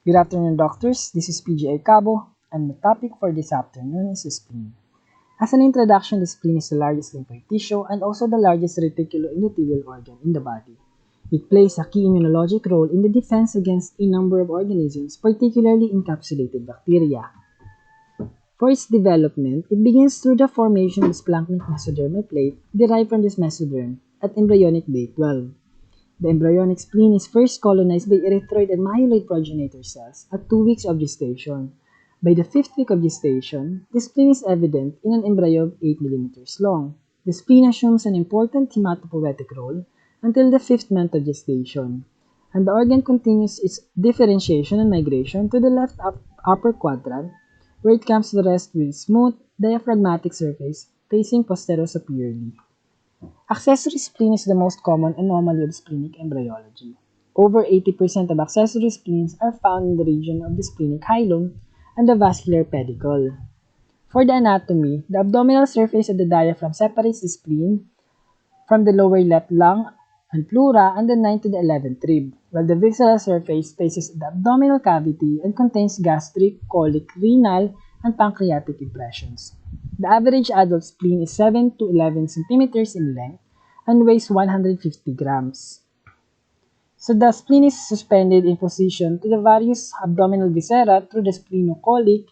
Good afternoon, doctors. This is PGI Cabo, and the topic for this afternoon is the spleen. As an introduction, the spleen is the largest lymphoid tissue and also the largest reticuloendothelial organ in the body. It plays a key immunologic role in the defense against a number of organisms, particularly encapsulated bacteria. For its development, it begins through the formation of the splanchnic mesodermal plate derived from this mesoderm at embryonic day 12. The embryonic spleen is first colonized by erythroid and myeloid progenitor cells at 2 weeks of gestation. By the 5th week of gestation, the spleen is evident in an embryo of 8 millimeters long. The spleen assumes an important hematopoietic role until the 5th month of gestation, and the organ continues its differentiation and migration to the left upper quadrant, where it comes to rest with smooth, diaphragmatic surface facing posterior-superiorly. Accessory spleen is the most common anomaly of splenic embryology. Over 80% of accessory spleens are found in the region of the splenic hilum and the vascular pedicle. For the anatomy, the abdominal surface of the diaphragm separates the spleen from the lower left lung and pleura and the 9th to the 11th rib, while the visceral surface faces the abdominal cavity and contains gastric, colic, renal, and pancreatic impressions. The average adult spleen is 7 to 11 centimeters in length and weighs 150 grams. So the spleen is suspended in position to the various abdominal viscera through the splenocolic,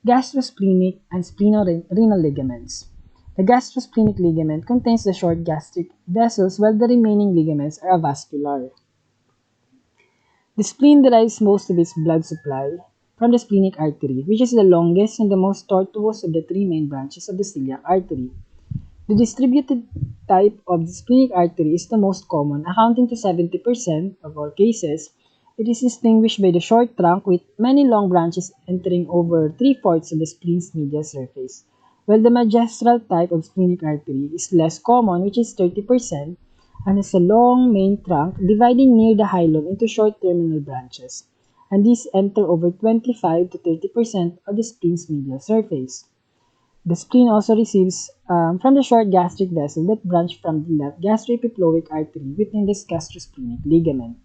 gastrosplenic, and splenorenal ligaments. The gastrosplenic ligament contains the short gastric vessels while the remaining ligaments are avascular. The spleen derives most of its blood supply from the splenic artery, which is the longest and the most tortuous of the three main branches of the celiac artery. The distributed type of the splenic artery is the most common, accounting to 70% of all cases. It is distinguished by the short trunk with many long branches entering over 3/4 of the spleen's medial surface, while the magistral type of splenic artery is less common, which is 30%, and has a long main trunk dividing near the hilum into short terminal branches, and these enter over 25 to 30% of the spleen's medial surface. The spleen also receives from the short gastric vessel that branch from the left gastroepiploic artery within this gastrosplenic ligament.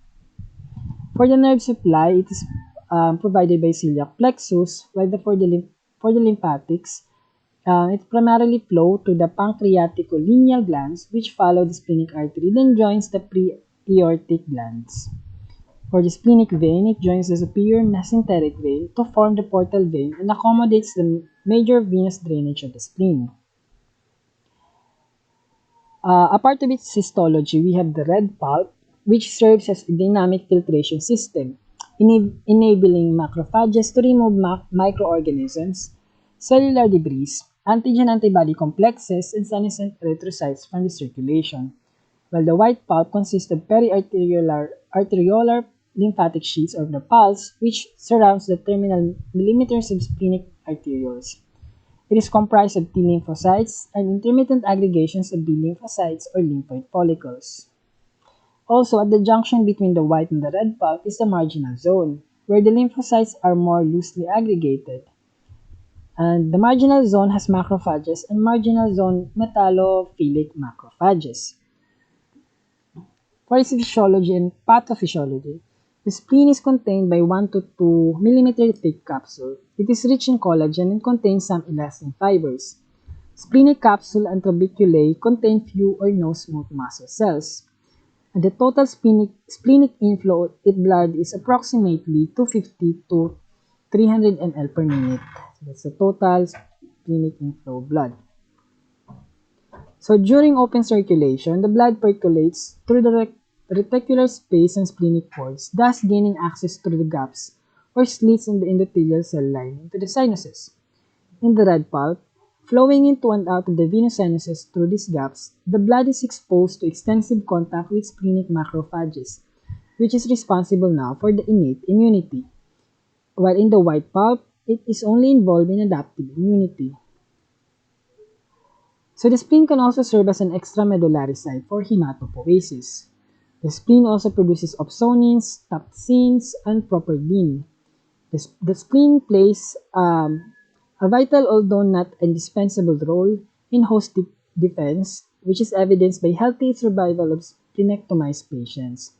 For the nerve supply, it is provided by celiac plexus, while for the lymphatics, it primarily flows to the pancreaticolineal glands, which follow the splenic artery, then joins the pre-aortic glands. For the splenic vein, it joins the superior mesenteric vein to form the portal vein and accommodates the major venous drainage of the spleen. A part of its histology, we have the red pulp, which serves as a dynamic filtration system, enabling macrophages to remove microorganisms, cellular debris, antigen-antibody complexes, and senescent erythrocytes from the circulation, while the white pulp consists of arteriolar lymphatic sheaths or the pulse, which surrounds the terminal millimeters of splenic arterioles. It is comprised of T lymphocytes and intermittent aggregations of B lymphocytes or lymphoid follicles. Also, at the junction between the white and the red pulp is the marginal zone, where the lymphocytes are more loosely aggregated. And the marginal zone has macrophages and marginal zone metallophilic macrophages. For its physiology and pathophysiology, the spleen is contained by 1 to 2 mm thick capsule. It is rich in collagen and contains some elastin fibers. Splenic capsule and trabeculae contain few or no smooth muscle cells. And the total splenic inflow in blood is approximately 250 to 300 ml per minute. So that's the total splenic inflow of blood. So during open circulation, the blood percolates through the reticular space and splenic pores, thus gaining access through the gaps or slits in the endothelial cell lining to the sinuses. In the red pulp, flowing into and out of the venous sinuses through these gaps, the blood is exposed to extensive contact with splenic macrophages, which is responsible now for the innate immunity, while in the white pulp, it is only involved in adaptive immunity. So the spleen can also serve as an extramedullary site for hematopoiesis. The spleen also produces opsonins, tapsins, and properdin. The spleen plays a vital although not indispensable role in host defense, which is evidenced by healthy survival of splenectomized patients.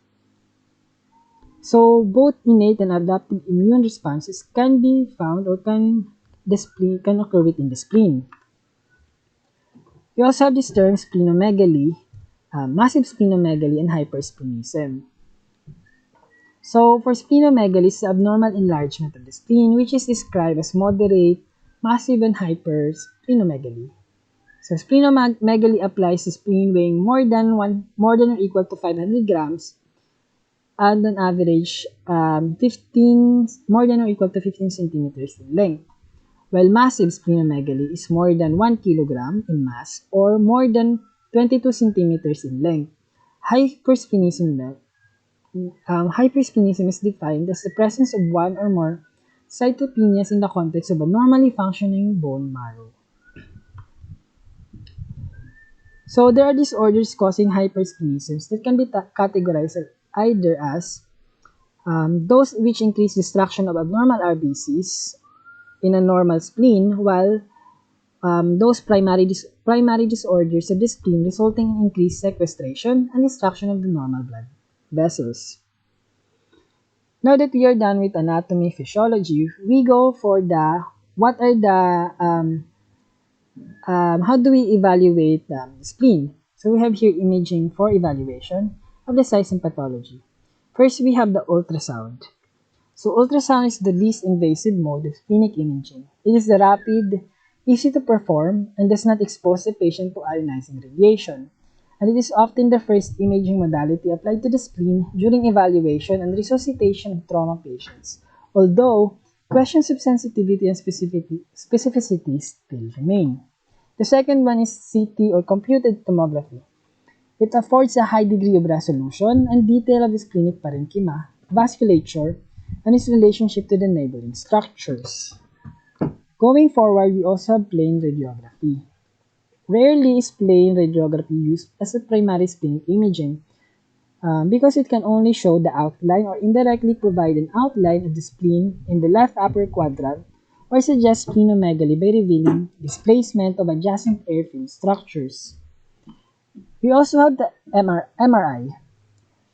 So both innate and adaptive immune responses can be found or can occur within the spleen. We also have this term splenomegaly, massive splenomegaly, and hypersplenism. So for splenomegaly, it's the abnormal enlargement of the spleen, which is described as moderate, massive, and hypersplenomegaly. So splenomegaly applies to spleen weighing more than or equal to 500 grams, and on average 15 more than or equal to 15 centimeters in length. While massive splenomegaly is more than 1 kilogram in mass or more than 22 centimeters in length. Hypersplenism, hypersplenism is defined as the presence of one or more cytopenias in the context of a normally functioning bone marrow. So there are disorders causing hypersplenisms that can be categorized either as those which increase destruction of abnormal RBCs in a normal spleen, while those primary disorders of the spleen resulting in increased sequestration and destruction of the normal blood vessels. Now that we are done with anatomy, physiology, we go for how do we evaluate the spleen? So we have here imaging for evaluation of the size and pathology. First, we have the ultrasound. So ultrasound is the least invasive mode of clinic imaging. It is the rapid, easy to perform, and does not expose the patient to ionizing radiation. And it is often the first imaging modality applied to the spleen during evaluation and resuscitation of trauma patients, although questions of sensitivity and specificity still remain. The second one is CT or computed tomography. It affords a high degree of resolution and detail of the splenic parenchyma, vasculature, and its relationship to the neighboring structures. Going forward, we also have plain radiography. Rarely is plain radiography used as a primary splenic imaging because it can only show the outline or indirectly provide an outline of the spleen in the left upper quadrant or suggest splenomegaly by revealing displacement of adjacent airfield structures. We also have the MRI.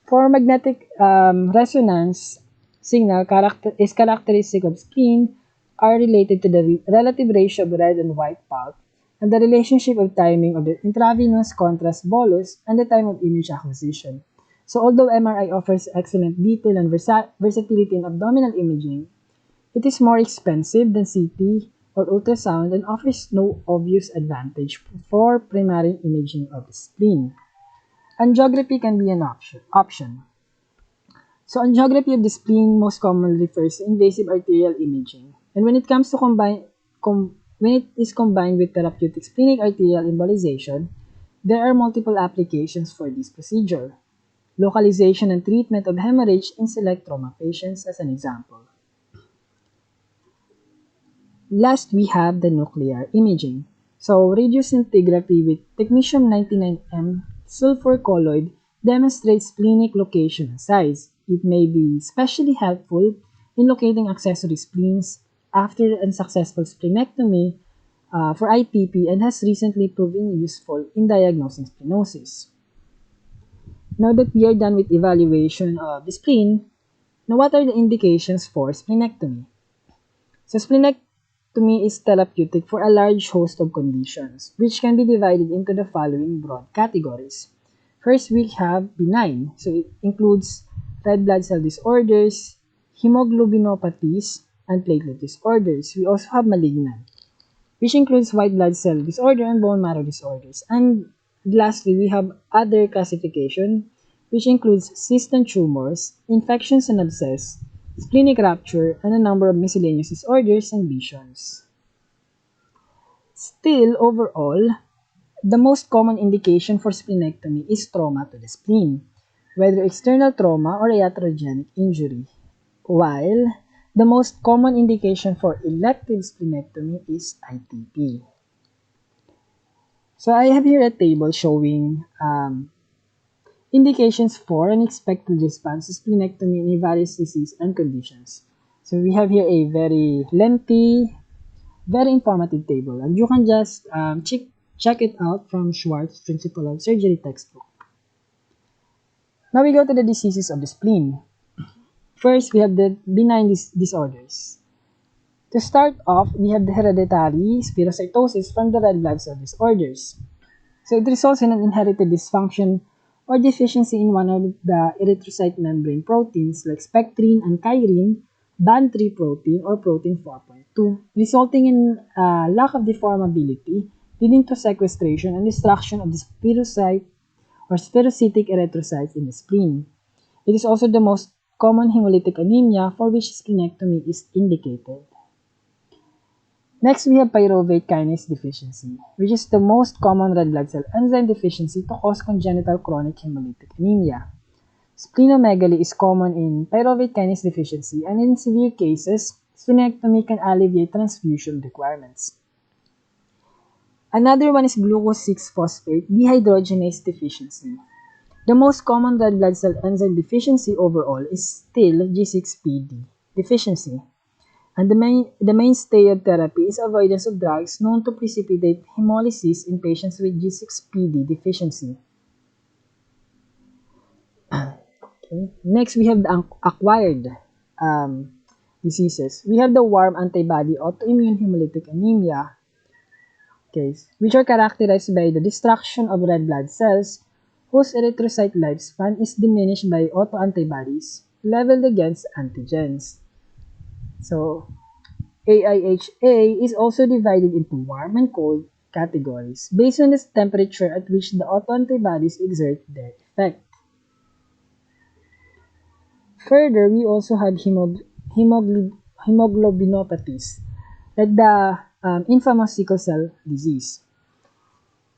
For magnetic resonance signal is characteristic of spleen are related to the relative ratio of red and white pulp and the relationship of timing of the intravenous contrast bolus and the time of image acquisition. So although MRI offers excellent detail and versatility in abdominal imaging, it is more expensive than CT or ultrasound and offers no obvious advantage for primary imaging of the spleen. Angiography can be an option. So angiography of the spleen most commonly refers to invasive arterial imaging. And when it comes to when it is combined with therapeutic splenic arterial embolization, there are multiple applications for this procedure. Localization and treatment of hemorrhage in select trauma patients as an example. Last, we have the nuclear imaging. So radioscintigraphy with technetium-99m sulfur colloid demonstrates splenic location and size. It may be especially helpful in locating accessory spleens after unsuccessful splenectomy for IPP and has recently proven useful in diagnosing splenosis. Now that we are done with evaluation of the spleen, now what are the indications for splenectomy? So splenectomy is therapeutic for a large host of conditions, which can be divided into the following broad categories. First, we have benign. So it includes red blood cell disorders, hemoglobinopathies, and platelet disorders. We also have malignant, which includes white blood cell disorder and bone marrow disorders. And lastly, we have other classification, which includes cysts and tumors, infections and abscess, splenic rupture, and a number of miscellaneous disorders and lesions. Still, overall, the most common indication for splenectomy is trauma to the spleen, whether external trauma or iatrogenic injury, while the most common indication for elective splenectomy is ITP. So I have here a table showing indications for an expected response to splenectomy in various disease and conditions. So we have here a very lengthy, very informative table, and you can just check it out from Schwartz Principle of Surgery textbook. Now we go to the diseases of the spleen. First, we have the benign disorders. To start off, we have the hereditary spherocytosis from the red blood cell disorders. So it results in an inherited dysfunction or deficiency in one of the erythrocyte membrane proteins like spectrin and chirine, band 3 protein, or protein 4.2, resulting in lack of deformability, leading to sequestration and destruction of the spherocyte or spherocytic erythrocytes in the spleen. It is also the most common hemolytic anemia for which splenectomy is indicated. Next, we have pyruvate kinase deficiency, which is the most common red blood cell enzyme deficiency to cause congenital chronic hemolytic anemia. Splenomegaly is common in pyruvate kinase deficiency, and in severe cases, splenectomy can alleviate transfusion requirements. Another one is glucose 6-phosphate dehydrogenase deficiency. The most common red blood cell enzyme deficiency overall is still G6PD deficiency. And the mainstay of therapy is avoidance of drugs known to precipitate hemolysis in patients with G6PD deficiency. Okay. Next, we have the acquired diseases. We have the warm antibody autoimmune hemolytic anemia, which are characterized by the destruction of red blood cells whose erythrocyte lifespan is diminished by autoantibodies leveled against antigens. So, AIHA is also divided into warm and cold categories based on the temperature at which the autoantibodies exert their effect. Further, we also have hemoglobinopathies, like the infamous sickle cell disease.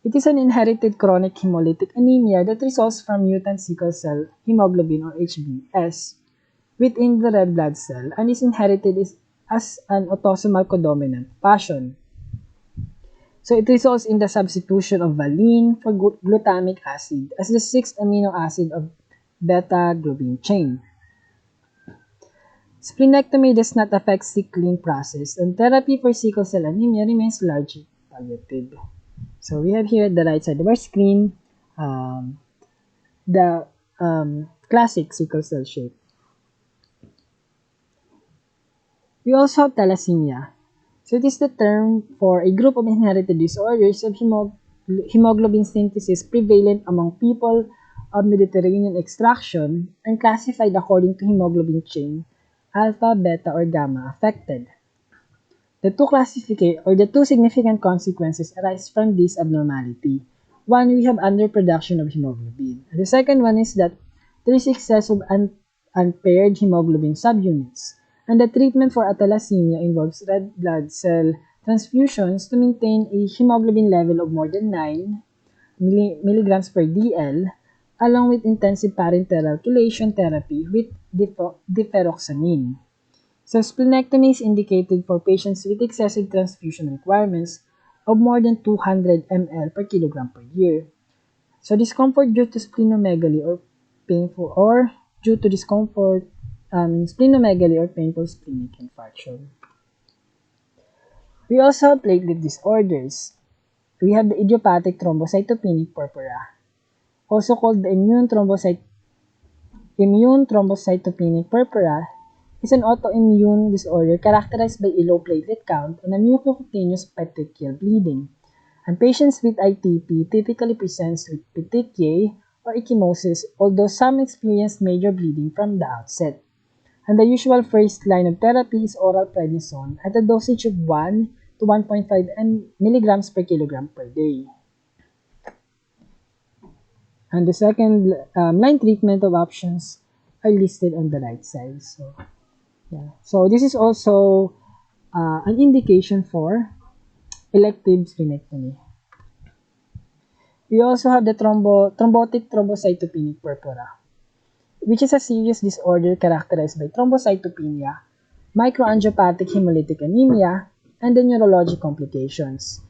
It is an inherited chronic hemolytic anemia that results from mutant sickle cell hemoglobin or HbS within the red blood cell and is inherited as an autosomal codominant fashion. So it results in the substitution of valine for glutamic acid as the 6th amino acid of beta-globin chain. Splenectomy does not affect sickling process, and therapy for sickle cell anemia remains largely palliative. So we have here at the right side of our screen the classic sickle cell shape. We also have thalassemia. So it is the term for a group of inherited disorders of hemoglobin synthesis prevalent among people of Mediterranean extraction and classified according to hemoglobin chain, alpha, beta, or gamma affected. The two significant consequences arise from this abnormality. One, we have underproduction of hemoglobin. And the second one is that there is excess of unpaired hemoglobin subunits. And the treatment for thalassemia involves red blood cell transfusions to maintain a hemoglobin level of more than 9 milligrams per DL, along with intensive parenteral chelation therapy with deferoxamine. So splenectomy is indicated for patients with excessive transfusion requirements of more than 200 ml per kilogram per year. So discomfort due to splenomegaly or painful splenomegaly or painful splenic infarction. We also have platelet disorders. We have the idiopathic thrombocytopenic purpura, also called the immune thrombocytopenic purpura, is an autoimmune disorder characterized by a low platelet count and a mucocutaneous petechial bleeding. And patients with ITP typically presents with petechiae or ecchymosis, although some experience major bleeding from the outset. And the usual first line of therapy is oral prednisone at a dosage of 1 to 1.5 milligrams per kilogram per day. And the second line treatment of options are listed on the right side. So this is also an indication for elective splenectomy. We also have the thrombotic thrombocytopenic purpura, which is a serious disorder characterized by thrombocytopenia, microangiopathic hemolytic anemia, and the neurologic complications.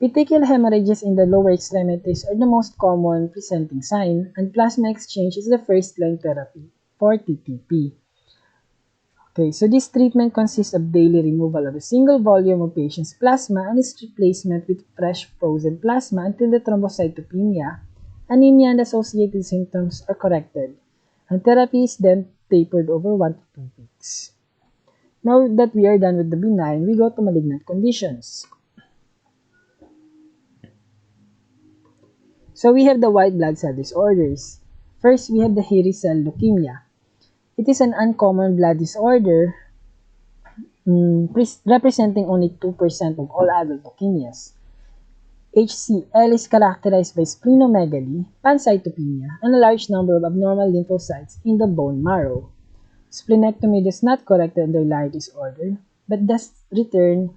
Petechial hemorrhages in the lower extremities are the most common presenting sign, and plasma exchange is the first-line therapy for TTP. Okay, so this treatment consists of daily removal of a single volume of patient's plasma and its replacement with fresh frozen plasma until the thrombocytopenia, anemia, and associated symptoms are corrected. And therapy is then tapered over 1 to 2 weeks. Now that we are done with the benign, we go to malignant conditions. So we have the white blood cell disorders. First, we have the hairy cell leukemia. It is an uncommon blood disorder representing only 2% of all adult leukemias. HCL is characterized by splenomegaly, pancytopenia, and a large number of abnormal lymphocytes in the bone marrow. Splenectomy does not correct the underlying disorder, but does return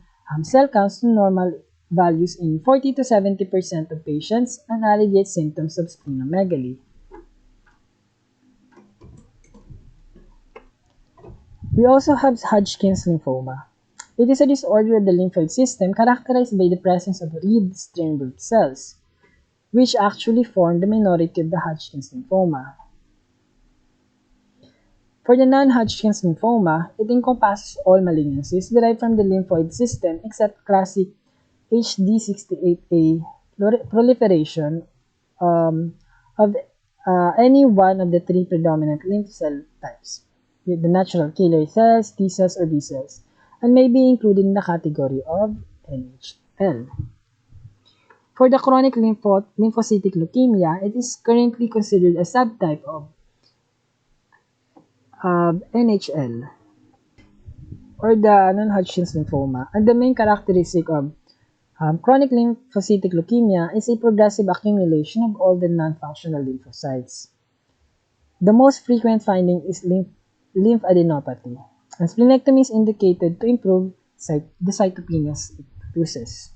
cell counts to normal values in 40 to 70% of patients and alleviates symptoms of splenomegaly. We also have Hodgkin's lymphoma. It is a disorder of the lymphoid system characterized by the presence of red stem root cells, which actually form the minority of the Hodgkin's lymphoma. For the non-Hodgkin's lymphoma, it encompasses all malignancies derived from the lymphoid system except classic HD68A proliferation of any one of the three predominant lymph cell types, the natural killer cells, T cells, or B cells, and may be included in the category of NHL. For the chronic lymphocytic leukemia, it is currently considered a subtype of NHL, or the non-Hodgkin's lymphoma, and the main characteristic of chronic lymphocytic leukemia is a progressive accumulation of all the non-functional lymphocytes. The most frequent finding is lymphadenopathy, and splenectomy is indicated to improve the cytopenias it produces.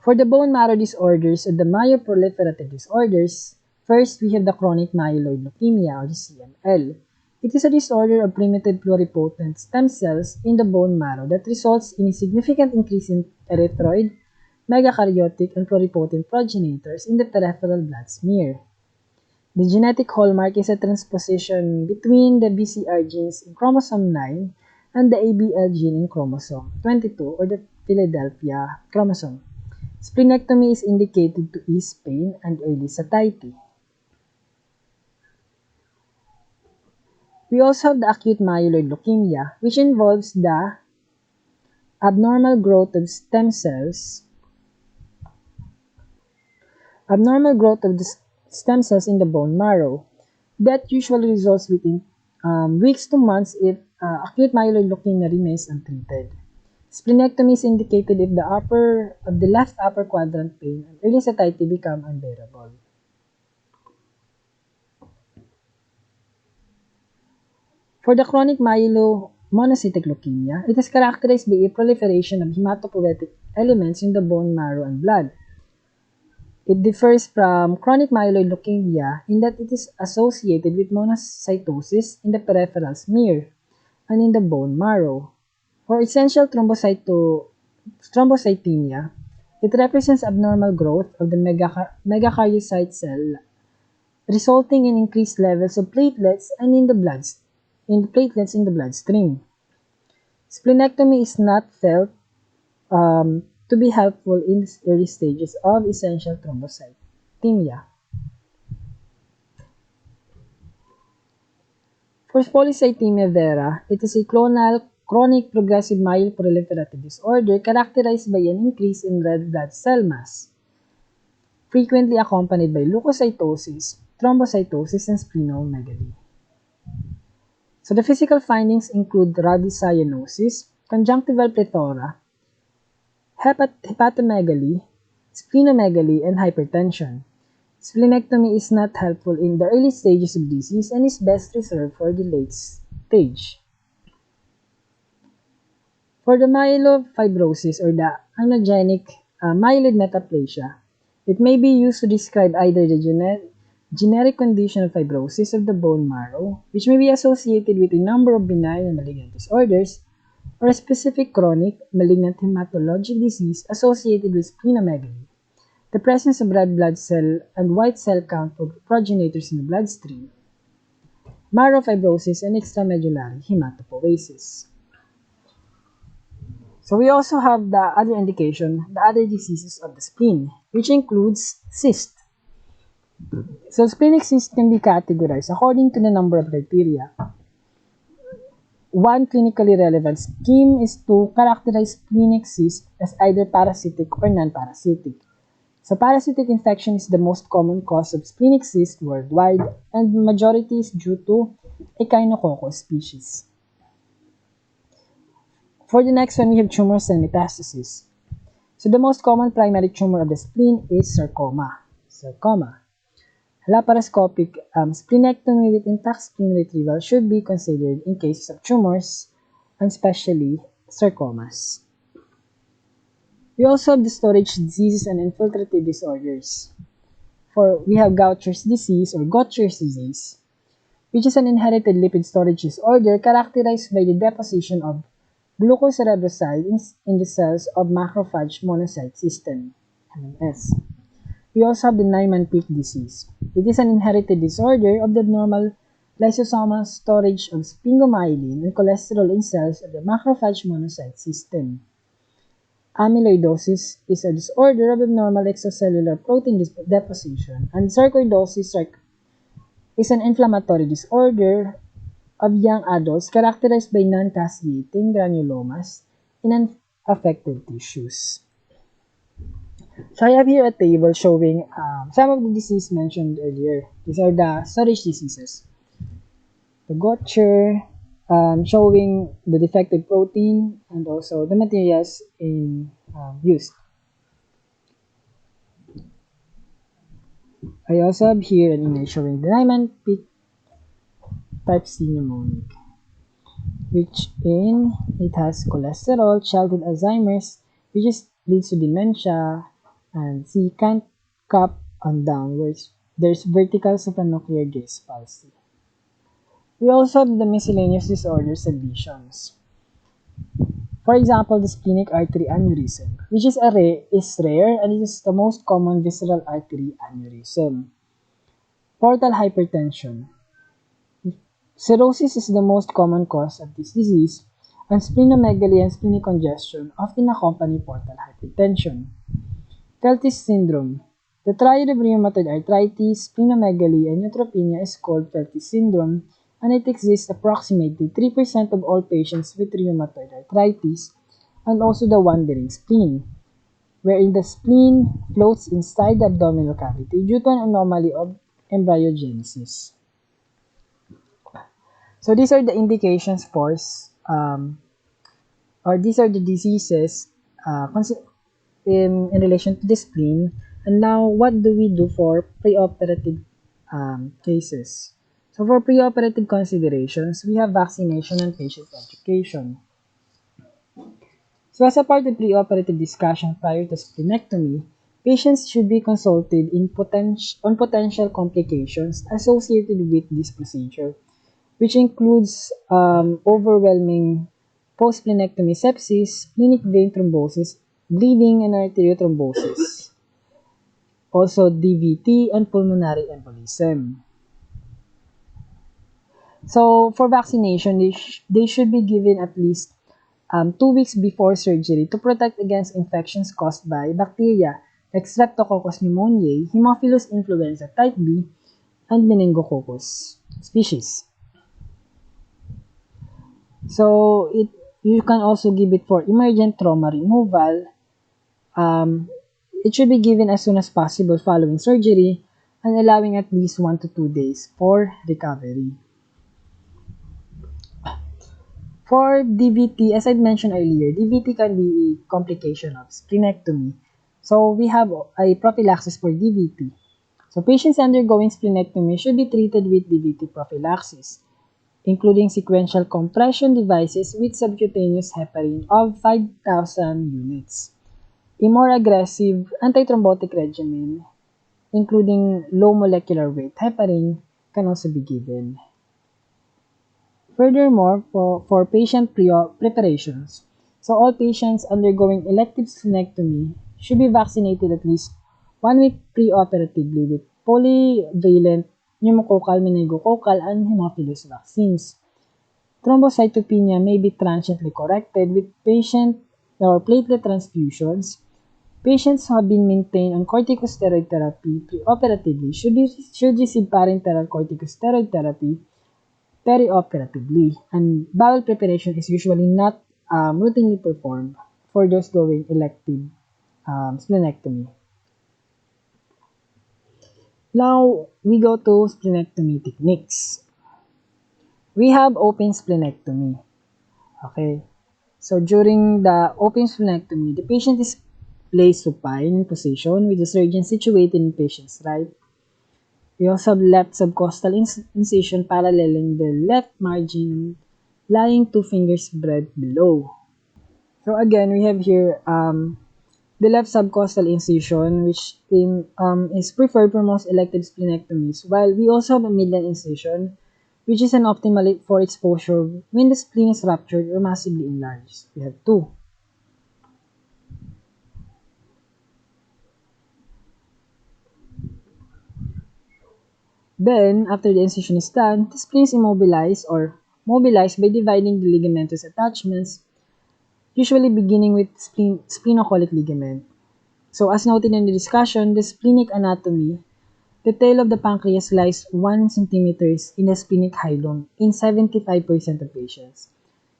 For the bone marrow disorders or the myeloproliferative disorders, first we have the chronic myeloid leukemia or the CML. It is a disorder of primitive pluripotent stem cells in the bone marrow that results in a significant increase in erythroid, megakaryotic, and pluripotent progenitors in the peripheral blood smear. The genetic hallmark is a transposition between the BCR genes in chromosome 9 and the ABL gene in chromosome 22 or the Philadelphia chromosome. Splenectomy is indicated to ease pain and early satiety. We also have the acute myeloid leukemia, which involves the abnormal growth of stem cells, in the bone marrow. That usually results within weeks to months if acute myeloid leukemia remains untreated. Splenectomy is indicated if the left upper quadrant pain and early satiety become unbearable. For the chronic myelomonocytic leukemia, it is characterized by a proliferation of hematopoietic elements in the bone marrow and blood. It differs from chronic myeloid leukemia in that it is associated with monocytosis in the peripheral smear and in the bone marrow. For essential thrombocythemia, it represents abnormal growth of the megakaryocyte cell, resulting in increased levels of platelets and in the platelets in the bloodstream. Splenectomy is not felt to be helpful in the early stages of essential thrombocythemia. For polycythemia vera, it is a clonal chronic progressive myeloproliferative disorder characterized by an increase in red blood cell mass, frequently accompanied by leukocytosis, thrombocytosis, and splenomegaly. So the physical findings include radicyanosis, conjunctival plethora, hepatomegaly, splenomegaly, and hypertension. Splenectomy is not helpful in the early stages of disease and is best reserved for the late stage. For the myelofibrosis or the anogenic myeloid metaplasia, it may be used to describe either the generic condition of fibrosis of the bone marrow, which may be associated with a number of benign and malignant disorders, or a specific chronic malignant hematologic disease associated with splenomegaly, the presence of red blood cell and white cell count progenitors in the bloodstream, myelofibrosis, and extramedullary hematopoiesis. So we also have the other indication, the other diseases of the spleen, which includes cyst. So splenic cysts can be categorized according to the number of criteria. One clinically relevant scheme is to characterize splenic cysts as either parasitic or non-parasitic. So parasitic infection is the most common cause of splenic cyst worldwide, and majority is due to Echinococcus species. For the next one, we have tumors and metastasis. So the most common primary tumor of the spleen is sarcoma. Laparoscopic splenectomy with intact spleen retrieval should be considered in cases of tumors, and especially sarcomas. We also have the storage diseases and infiltrative disorders. We have Gaucher's disease or Gaucher's disease, which is an inherited lipid storage disorder characterized by the deposition of glucose riboside in the cells of macrophage monocyte system, MMS. We also have the Niemann-Pick disease. It is an inherited disorder of the abnormal lysosomal storage of sphingomyelin and cholesterol in cells of the macrophage monocyte system. Amyloidosis is a disorder of abnormal extracellular protein deposition, and sarcoidosis is an inflammatory disorder of young adults characterized by non-caseating granulomas in affected tissues. So I have here a table showing some of the diseases mentioned earlier. These are the storage diseases. The Gaucher, showing the defective protein and also the materials used. I also have here an image showing the Niemann-Pick type C pneumonic, which it has cholesterol, childhood Alzheimer's, which leads to dementia, and C can't cup on downwards. There's vertical supranuclear gas palsy. We also have the miscellaneous disorders and lesions. For example, the splenic artery aneurysm, which is rare and it is the most common visceral artery aneurysm. Portal hypertension. Cirrhosis is the most common cause of this disease, and splenomegaly and splenic congestion often accompany portal hypertension. Feltis syndrome. The triad of rheumatoid arthritis, splenomegaly, and neutropenia is called Feltis syndrome, and it exists approximately 3% of all patients with rheumatoid arthritis, and also the wandering spleen, wherein the spleen floats inside the abdominal cavity due to an anomaly of embryogenesis. So these are the indications for, or these are the diseases in relation to the spleen. And now, what do we do for preoperative cases? So for preoperative considerations, we have vaccination and patient education. So as a part of preoperative discussion prior to splenectomy, patients should be consulted on potential complications associated with this procedure, which includes overwhelming post-splenectomy sepsis, splenic vein thrombosis, bleeding, and arteriothrombosis. Also DVT and pulmonary embolism. So for vaccination, they should be given at least 2 weeks before surgery to protect against infections caused by bacteria like Streptococcus pneumoniae, Haemophilus influenza type B, and Meningococcus species. So you can also give it for emergent trauma removal. It should be given as soon as possible following surgery and allowing at least 1 to 2 days for recovery. For DVT, as I mentioned earlier, DVT can be a complication of splenectomy. So we have a prophylaxis for DVT. So patients undergoing splenectomy should be treated with DVT prophylaxis, including sequential compression devices with subcutaneous heparin of 5,000 units. A more aggressive antithrombotic regimen, including low molecular weight heparin, can also be given. Furthermore, for patient preparations, so all patients undergoing elective splenectomy should be vaccinated at least 1 week preoperatively with polyvalent pneumococcal, meningococcal, and Haemophilus vaccines. Thrombocytopenia may be transiently corrected with patient or platelet transfusions, Patients who have been maintained on corticosteroid therapy preoperatively should receive parenteral corticosteroid therapy perioperatively, and bowel preparation is usually not routinely performed for those going elective splenectomy. Now, we go to splenectomy techniques. We have open splenectomy. Okay. So, during the open splenectomy, the patient is placed supine in position with the surgeon situated in patient's right. We also have left subcostal incision paralleling the left margin, lying 2 fingers breadth below. So again, we have here the left subcostal incision, which is preferred for most elective splenectomies, while we also have a midline incision, which is an optimal for exposure when the spleen is ruptured or massively enlarged. We have two. Then, after the incision is done, the spleen is immobilized or mobilized by dividing the ligamentous attachments, usually beginning with splenocholic ligament. So as noted in the discussion, the splenic anatomy, the tail of the pancreas lies 1 cm in the splenic hilum in 75% of patients.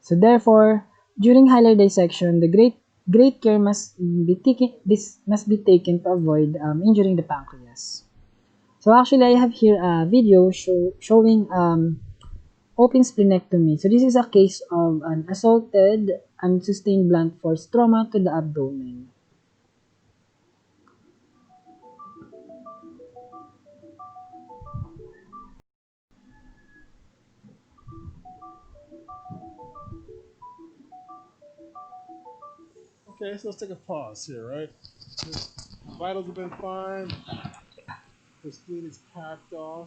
So therefore, during hilar dissection, the great care must be taken to avoid injuring the pancreas. So actually, I have here a video showing open splenectomy. So this is a case of an assaulted and sustained blunt force trauma to the abdomen. Okay, so let's take a pause here, right? His vitals have been fine. His spleen is packed off.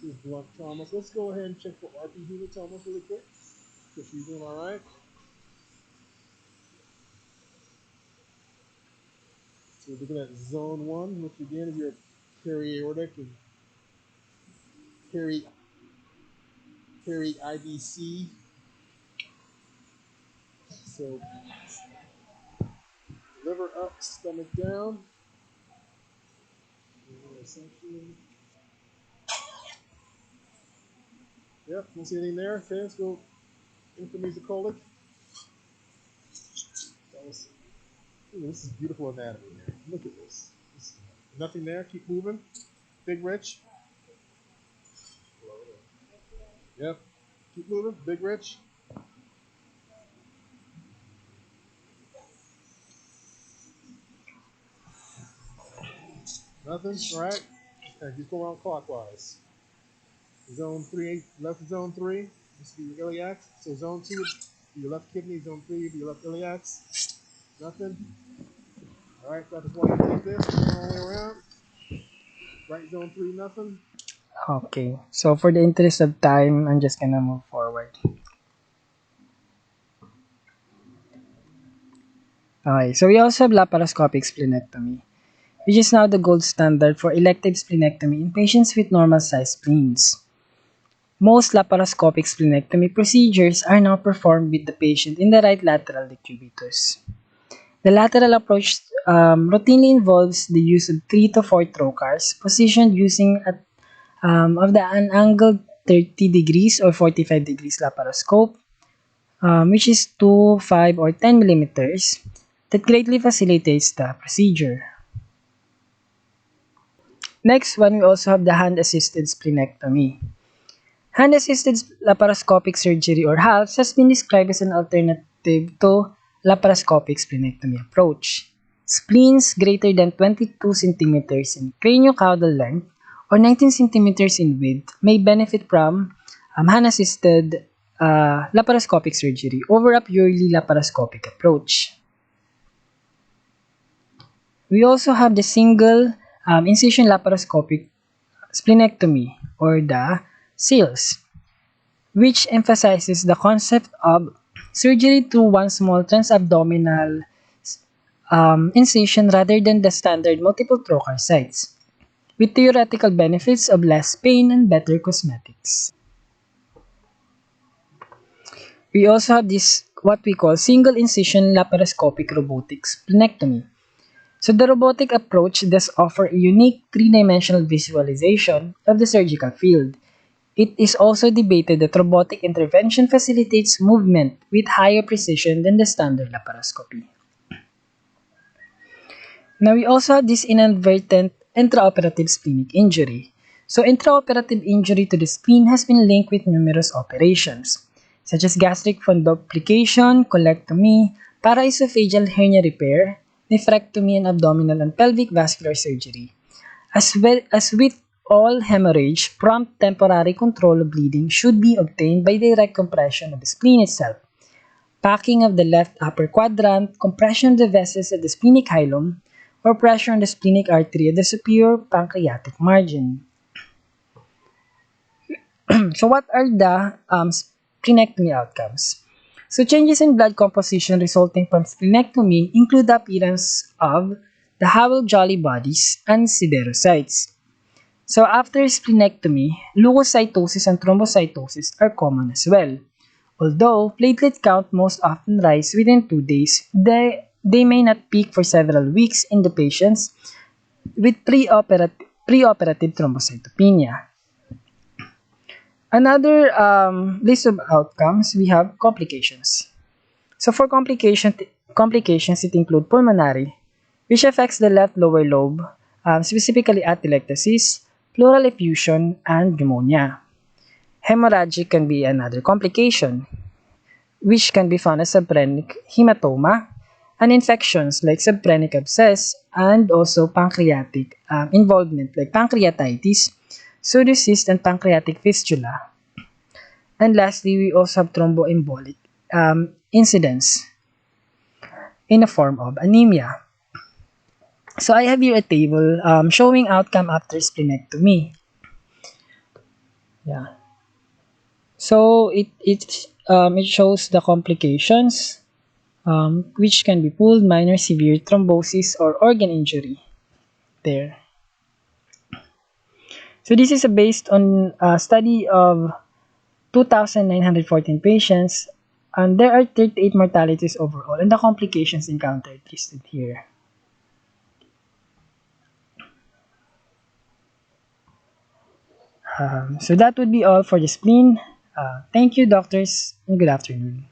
His blunt trauma. So let's go ahead and check for RP hematomas really quick. If she's doing all right. So we're looking at zone one, which again is your peri-aortic and peri IBC. So liver up, stomach down. Yep, don't see anything there. Okay, let's go intramesocolic. This is beautiful anatomy here. Look at this. Nothing there. Keep moving. Big Rich. Yep. Keep moving. Big Rich. Nothing. All right. Okay, just go around clockwise. Zone 3, left zone 3. This will be your iliac. So zone 2, your left kidney. Zone 3, your left iliac. Nothing. All right, got this one. Take this. Go all the way around. Right zone 3, nothing. Okay, so for the interest of time, I'm just gonna move forward. Okay, so we also have laparoscopic splenectomy, which is now the gold standard for elective splenectomy in patients with normal-sized spleens. Most laparoscopic splenectomy procedures are now performed with the patient in the right lateral decubitus. The lateral approach routinely involves the use of 3 to 4 trocars positioned using an angled 30 degrees or 45 degrees laparoscope, which is 2, 5, or 10 millimeters, that greatly facilitates the procedure. Next one, we also have the hand-assisted splenectomy. Hand-assisted laparoscopic surgery or HALS has been described as an alternative to laparoscopic splenectomy approach. Spleens greater than 22 centimeters in craniocaudal length or 19 centimeters in width may benefit from hand-assisted laparoscopic surgery over a purely laparoscopic approach. We also have the single incision laparoscopic splenectomy or the SILS, which emphasizes the concept of surgery through one small transabdominal incision rather than the standard multiple trocar sites, with theoretical benefits of less pain and better cosmetics. We also have this what we call single incision laparoscopic robotic splenectomy, So the robotic approach does offer a unique three-dimensional visualization of the surgical field. It is also debated that robotic intervention facilitates movement with higher precision than the standard laparoscopy. Now we also have this inadvertent intraoperative splenic injury. So intraoperative injury to the spleen has been linked with numerous operations, such as gastric fundoplication, colectomy, paraesophageal hernia repair, nephrectomy, and abdominal and pelvic vascular surgery. As well as with all hemorrhage, prompt temporary control of bleeding should be obtained by direct compression of the spleen itself, packing of the left upper quadrant, compression of the vessels at the splenic hilum, or pressure on the splenic artery at the superior pancreatic margin. So what are the splenectomy outcomes? So changes in blood composition resulting from splenectomy include the appearance of the Howell-Jolly bodies and siderocytes. So after splenectomy, leukocytosis and thrombocytosis are common as well. Although platelet count most often rise within 2 days, they may not peak for several weeks in the patients with preoperative thrombocytopenia. Another list of outcomes, we have complications. So for complications, it include pulmonary, which affects the left lower lobe, specifically atelectasis, pleural effusion, and pneumonia. Hemorrhagic can be another complication, which can be found as subphrenic hematoma, and infections like subphrenic abscess, and also pancreatic involvement like pancreatitis, pseudocyst, and pancreatic fistula. And lastly, we also have thromboembolic incidence in the form of anemia. So I have here a table showing outcome after splenectomy. Yeah. So it shows the complications, which can be pooled, minor, severe thrombosis, or organ injury. There. So this is based on a study of 2,914 patients, and there are 38 mortalities overall, and the complications encountered listed here. So that would be all for the spleen. Thank you, doctors, and good afternoon.